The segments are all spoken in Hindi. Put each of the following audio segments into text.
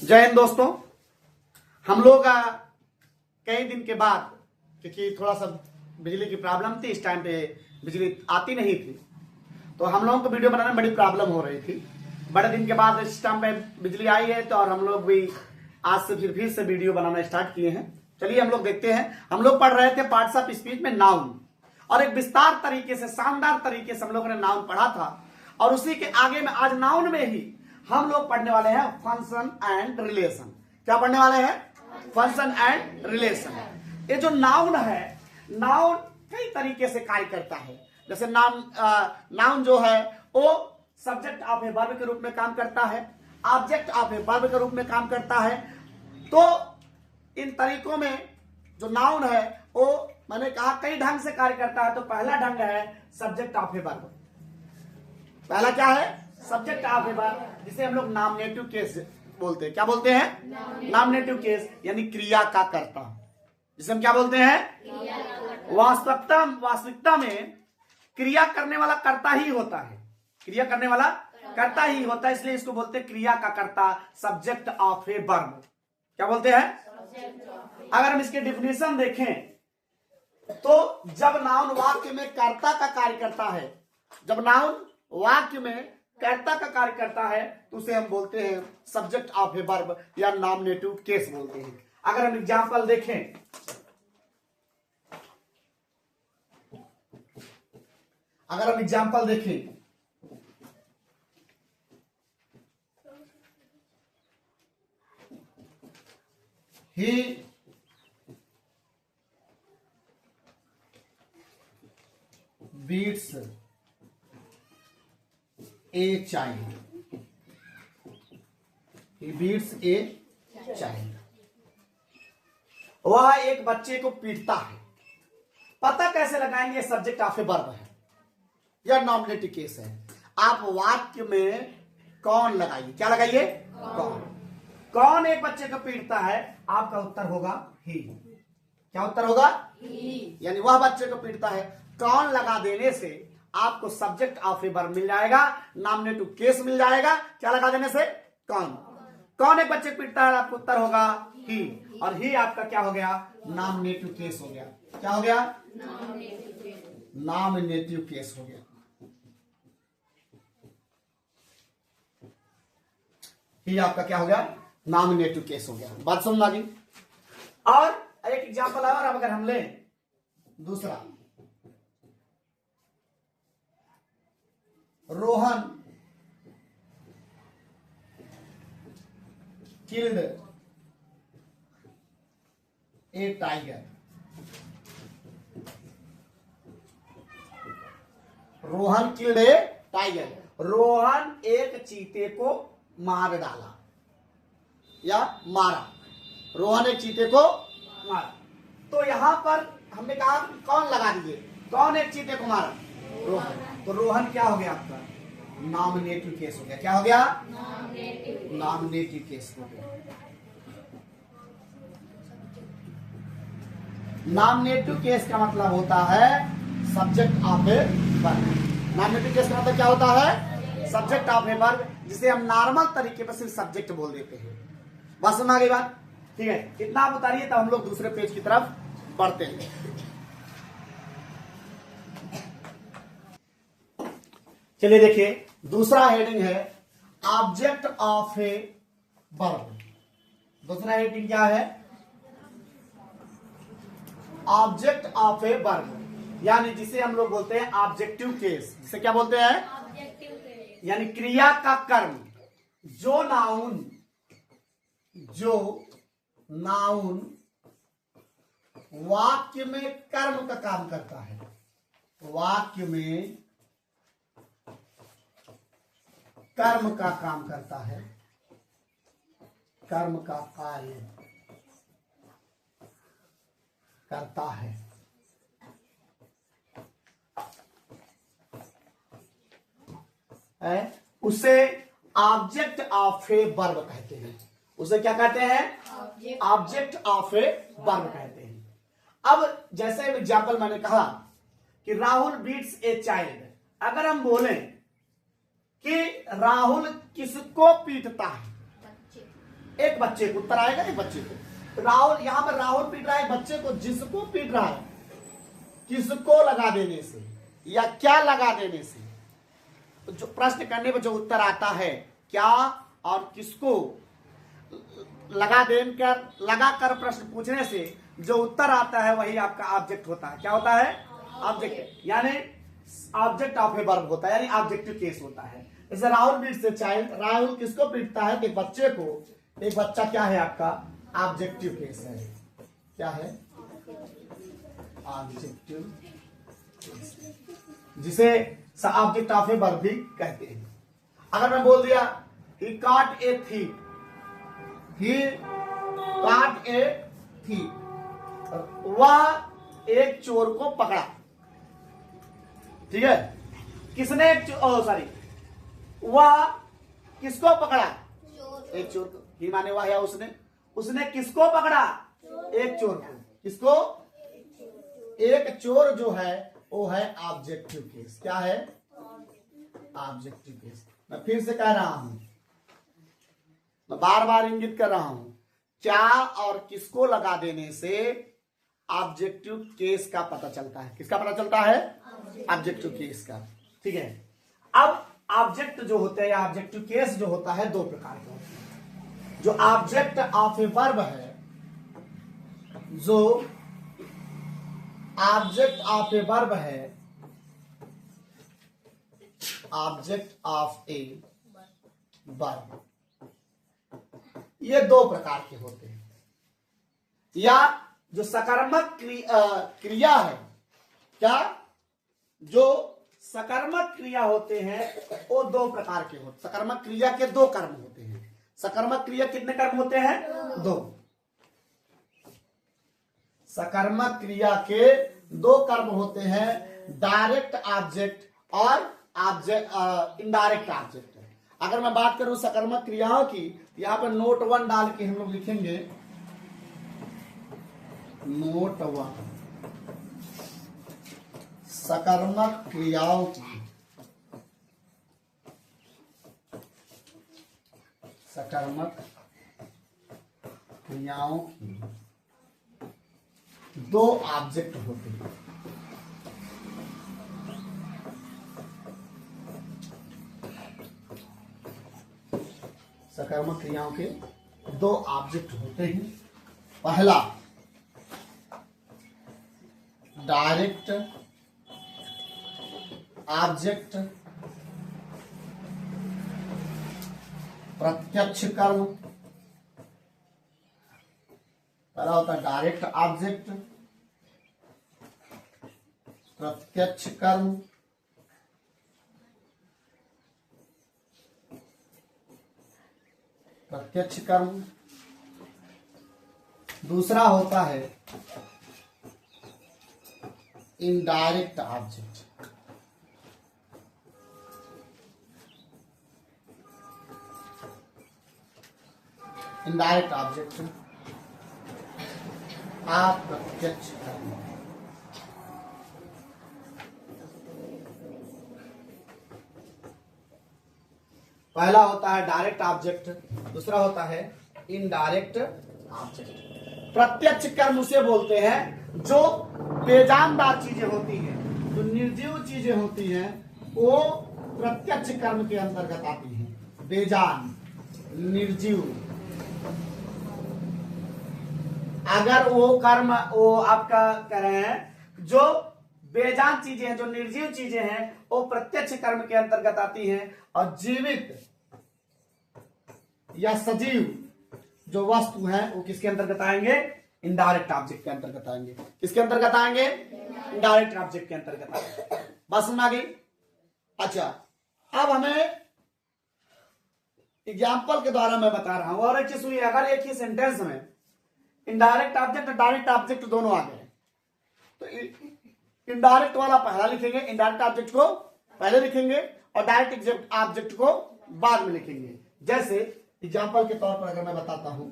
जय हिंद दोस्तों। हम लोग कई दिन के बाद, क्योंकि थोड़ा सा बिजली की प्रॉब्लम थी, इस टाइम पे बिजली आती नहीं थी, तो हम लोगों को वीडियो बनाने में बड़ी प्रॉब्लम हो रही थी। बड़े दिन के बाद इस टाइम पे बिजली आई है, तो और हम लोग भी आज से फिर से वीडियो बनाना स्टार्ट किए हैं। चलिए हम लोग देखते हैं। हम लोग पढ़ रहे थे पार्ट्स ऑफ स्पीच में नाउन, और एक विस्तार तरीके से, शानदार तरीके से हम लोगों ने नाउन पढ़ा था, और उसी के आगे में आज नाउन में ही हम लोग पढ़ने वाले हैं फंक्शन एंड रिलेशन। क्या पढ़ने वाले हैं? Function and relation. ये जो नाउन है, नाउन कई तरीके से कार्य करता है। जैसे नाउन जो है वो सब्जेक्ट ऑफ ए वर्ब के रूप में काम करता है, ऑब्जेक्ट ऑफ ए वर्ब के रूप में काम करता है। तो इन तरीकों में जो नाउन है वो मैंने कहा कई ढंग से कार्य करता है। तो पहला ढंग है सब्जेक्ट ऑफ ए वर्ब। पहला क्या है? सब्जेक्ट ऑफ ए वर्ब, जिसे हम लोग नॉमिनेटिव केस बोलते हैं। क्या बोलते हैं? नॉमिनेटिव केस, यानी क्रिया का कर्ता, जिसे हम क्या बोलते हैं? वास्तविकता में क्रिया करने वाला कर्ता ही होता है। क्रिया करने वाला कर्ता ही होता है, इसलिए इसको बोलते हैं क्रिया का कर्ता, सब्जेक्ट ऑफ ए वर्ब। क्या बोलते हैं? अगर हम इसके डिफिनेशन देखें तो जब नाउन वाक्य में कर्ता का कार्य करता है, जब नाउन वाक्य में कर्ता का कार्य करता है, तो उसे हम बोलते हैं सब्जेक्ट ऑफ ए वर्ब या नॉमिनेटिव केस बोलते हैं। अगर हम एग्जांपल देखें, he beats a child, he beats a child। वह एक बच्चे को पीटता है। पता कैसे लगाएंगे? सब्जेक्ट ऑफ ए वर्ब है या नॉमिनेटिव केस है। आप वाक्य में कौन लगाइए। क्या लगाइए? कौन एक बच्चे को पीटता है? आपका उत्तर होगा ही। क्या उत्तर होगा? ही। यानी वह बच्चे को पीटता है। कौन लगा देने से आपको सब्जेक्ट ऑफ ए वर्ब मिल जाएगा, नॉमिनेटिव केस मिल जाएगा। क्या लगा देने से? कौन एक बच्चे को पीटता है, आपको उत्तर होगा ही। और ही आपका क्या हो गया? नॉमिनेटिव केस हो गया। क्या हो गया? नॉमिनेटिव केस हो गया। ही आपका क्या हो गया? नॉमिनेटिव केस हो गया। बात समझ आ गई? और एक एग्जांपल और अगर हम लें, दूसरा, Rohan killed a tiger। Rohan killed a tiger। Rohan एक चीते को मार डाला या मारा। रोहन एक चीते को मारा। तो यहां पर हमने कहा कौन लगा दीजिए। कौन एक चीते को मारा? रोहन। तो रोहन क्या हो गया? आपका नॉमिनेटिव केस हो गया। क्या हो गया? नॉमिनेटिव केस हो गया। नॉमिनेटिव केस का मतलब होता है subject of a verb. Nominative case का मतलब क्या होता है? सब्जेक्ट ऑफ ए वर्ब, जिसे हम नॉर्मल तरीके पर सिर्फ सब्जेक्ट बोल देते हैं। बस समझ आ गई बात? ठीक है, इतना आप उतारिए तो हम लोग दूसरे पेज की तरफ बढ़ते हैं। चलिए देखिए, दूसरा हेडिंग है ऑब्जेक्ट ऑफ ए वर्ब। दूसरा हेडिंग क्या है? ऑब्जेक्ट ऑफ ए वर्ब, यानी जिसे हम लोग बोलते हैं ऑब्जेक्टिव केस। जिसे क्या बोलते हैं? Objective case. यानी क्रिया का कर्म। जो नाउन वाक्य में कर्म का काम करता है। वाक्य में कर्म का काम करता है, कर्म का कार्य करता है, उसे ऑब्जेक्ट ऑफ ए वर्ब कहते हैं। उसे क्या कहते हैं? ऑब्जेक्ट ऑफ ए वर्ब कहते हैं। अब जैसे एग्जाम्पल मैंने कहा कि राहुल बीट्स ए चाइल्ड। अगर हम बोलें कि राहुल किसको पीटता है, एक बच्चे को, उत्तर आएगा एक बच्चे को। राहुल, यहां पर राहुल पीट रहा है बच्चे को, जिसको पीट रहा है, किसको लगा देने से या क्या लगा देने से। तो जो प्रश्न करने पर जो उत्तर आता है क्या और किसको लगाकर प्रश्न पूछने से जो उत्तर आता है वही आपका ऑब्जेक्ट होता है। क्या होता है? ऑब्जेक्ट, यानी ऑब्जेक्ट ऑफ ए वर्ब होता है, यानी ऑब्जेक्टिव केस होता है। जैसे Rahul beats the child, Rahul किसको पीटता है? एक बच्चे को। एक बच्चा क्या है आपका? ऑब्जेक्टिव केस है। क्या है? ऑब्जेक्टिव केस, जिसे ऑब्जेक्ट ऑफ ए वर्ब भी कहते हैं। अगर मैं बोल दिया he caught a thief, he caught a thief, वह एक चोर को पकड़ा। ठीक है, किसने वह किसको पकड़ा? एक चोर को। ही माने वह या उसने किसको पकड़ा? एक चोर को। किसको? एक चोर जो है वो है ऑब्जेक्टिव केस। क्या है? Objective case. मैं फिर से कह रहा हूं, मैं बार बार इंगित कर रहा हूं, क्या और किसको लगा देने से ऑब्जेक्टिव केस का पता चलता है। किसका पता चलता है? ऑब्जेक्टिव केस का। ठीक है, अब ऑब्जेक्ट जो होते हैं, ऑब्जेक्टिव केस जो होता है दो प्रकार के होते हैं। जो ऑब्जेक्ट ऑफ ए वर्ब है, जो ऑब्जेक्ट ऑफ ए वर्ब है, ऑब्जेक्ट ऑफ ए वर्ब, ये दो प्रकार के होते हैं। या जो सकारात्मक क्रिया है, क्या? जो सकर्मक क्रिया होते हैं वो दो प्रकार के होते। सकर्मक क्रिया के दो कर्म होते हैं। सकर्मक क्रिया कितने कर्म होते हैं? दो। सकर्मक क्रिया के दो कर्म होते हैं, डायरेक्ट ऑब्जेक्ट और इनडायरेक्ट ऑब्जेक्ट। अगर मैं बात करूं सकर्मक क्रियाओं की, यहां पर नोट 1 डाल के हम लोग लिखेंगे, नोट 1 सकर्मक क्रियाओं की, सकर्मक क्रियाओं की दो ऑब्जेक्ट होते हैं। सकर्मक क्रियाओं के दो ऑब्जेक्ट होते हैं। पहला डायरेक्ट ऑब्जेक्ट, प्रत्यक्ष कर्म। पहला होता है डायरेक्ट ऑब्जेक्ट, प्रत्यक्ष कर्म। प्रत्यक्ष कर्म। दूसरा होता है इनडायरेक्ट ऑब्जेक्ट। इनडायरेक्ट ऑब्जेक्ट, अप्रत्यक्ष कर्म। पहला होता है डायरेक्ट ऑब्जेक्ट, दूसरा होता है इनडायरेक्ट ऑब्जेक्ट। प्रत्यक्ष कर्म उसे बोलते हैं जो बेजानदार चीजें होती हैं, जो निर्जीव चीजें होती हैं, वो प्रत्यक्ष कर्म के अंतर्गत आती हैं। बेजान, निर्जीव। अगर वो कर्म, वो आपका कह रहे हैं जो बेजान चीजें हैं, जो निर्जीव चीजें हैं, वो प्रत्यक्ष कर्म के अंतर्गत आती हैं। और जीवित या सजीव जो वस्तु है वो किसके अंतर्गत आएंगे? इनडायरेक्ट ऑब्जेक्ट के अंतर्गत आएंगे। किसके अंतर्गत आएंगे? इनडायरेक्ट ऑब्जेक्ट के अंतर्गत आएंगे। बात समझ आ गई? अच्छा, अब हमें एग्जाम्पल के द्वारा मैं बता रहा हूं। और एक चीज सुनिए, अगर एक ही सेंटेंस में इनडायरेक्ट ऑब्जेक्ट और डायरेक्ट ऑब्जेक्ट दोनों आ गए तो इनडायरेक्ट वाला पहला लिखेंगे, इनडायरेक्ट ऑब्जेक्ट को पहले लिखेंगे और डायरेक्ट ऑब्जेक्ट को बाद में लिखेंगे। जैसे एग्जाम्पल के तौर पर अगर मैं बताता हूं,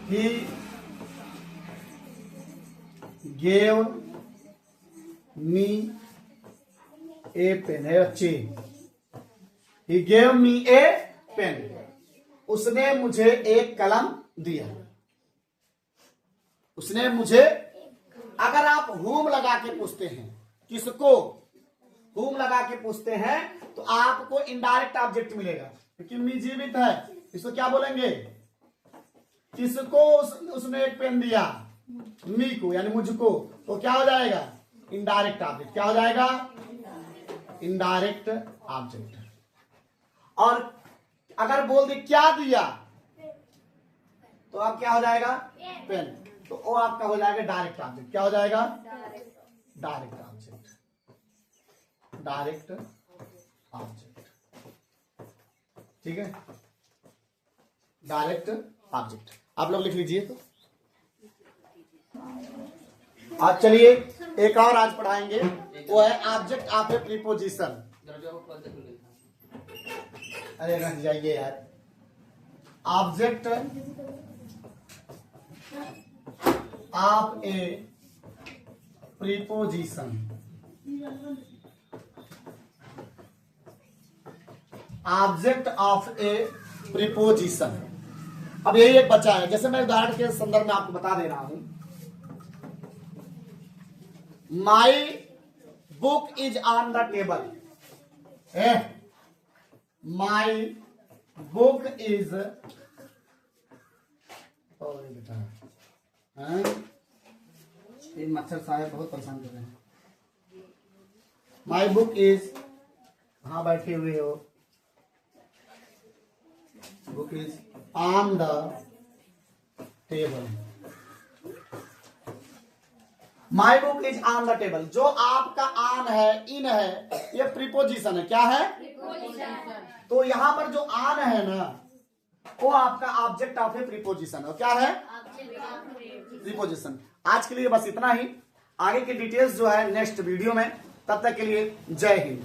he gave me a pen है अच्छी। He gave me a pen, उसने मुझे एक कलम दिया। उसने मुझे, अगर आप हुम लगा के पूछते हैं, किसको हुम लगा के पूछते हैं तो आपको इनडायरेक्ट ऑब्जेक्ट मिलेगा, क्योंकि मी जीवित है। इसको क्या बोलेंगे, किसको उसने एक पेन दिया, मी को यानी मुझको, तो क्या हो जाएगा इनडायरेक्ट ऑब्जेक्ट। क्या हो जाएगा इनडायरेक्ट ऑब्जेक्ट। और अगर बोल दे क्या दिया तो अब क्या हो जाएगा पेन, तो वो आपका हो जाएगा डायरेक्ट ऑब्जेक्ट। क्या हो जाएगा डायरेक्ट ऑब्जेक्ट, डायरेक्ट ऑब्जेक्ट। ठीक है, डायरेक्ट ऑब्जेक्ट आप लोग लिख लीजिए। तो आज चलिए एक और आज पढ़ाएंगे, वो है ऑब्जेक्ट ऑफ ए प्रीपोजिशन। अरे रख जाइए यार। Object of A preposition, object of A preposition. अब यही एक बच्चा है, जैसे मैं उदाहरण के संदर्भ में आपको बता दे रहा हूं। My book is on the table, my book is, बेटा ये मच्छर साहब बहुत परेशान कर रहे हैं। माई बुक इज, हाँ बैठे हुए हो, book is on the table. My book is on the table, जो आपका ऑन है, इन है, ये प्रीपोजिशन है। क्या है तो यहां पर जो ऑन है ना, वो आपका ऑब्जेक्ट ऑफ ए प्रीपोजिशन है। क्या है प्रीपोजिशन। आज के लिए बस इतना ही, आगे की डिटेल्स जो है नेक्स्ट वीडियो में। तब तक के लिए जय हिंद।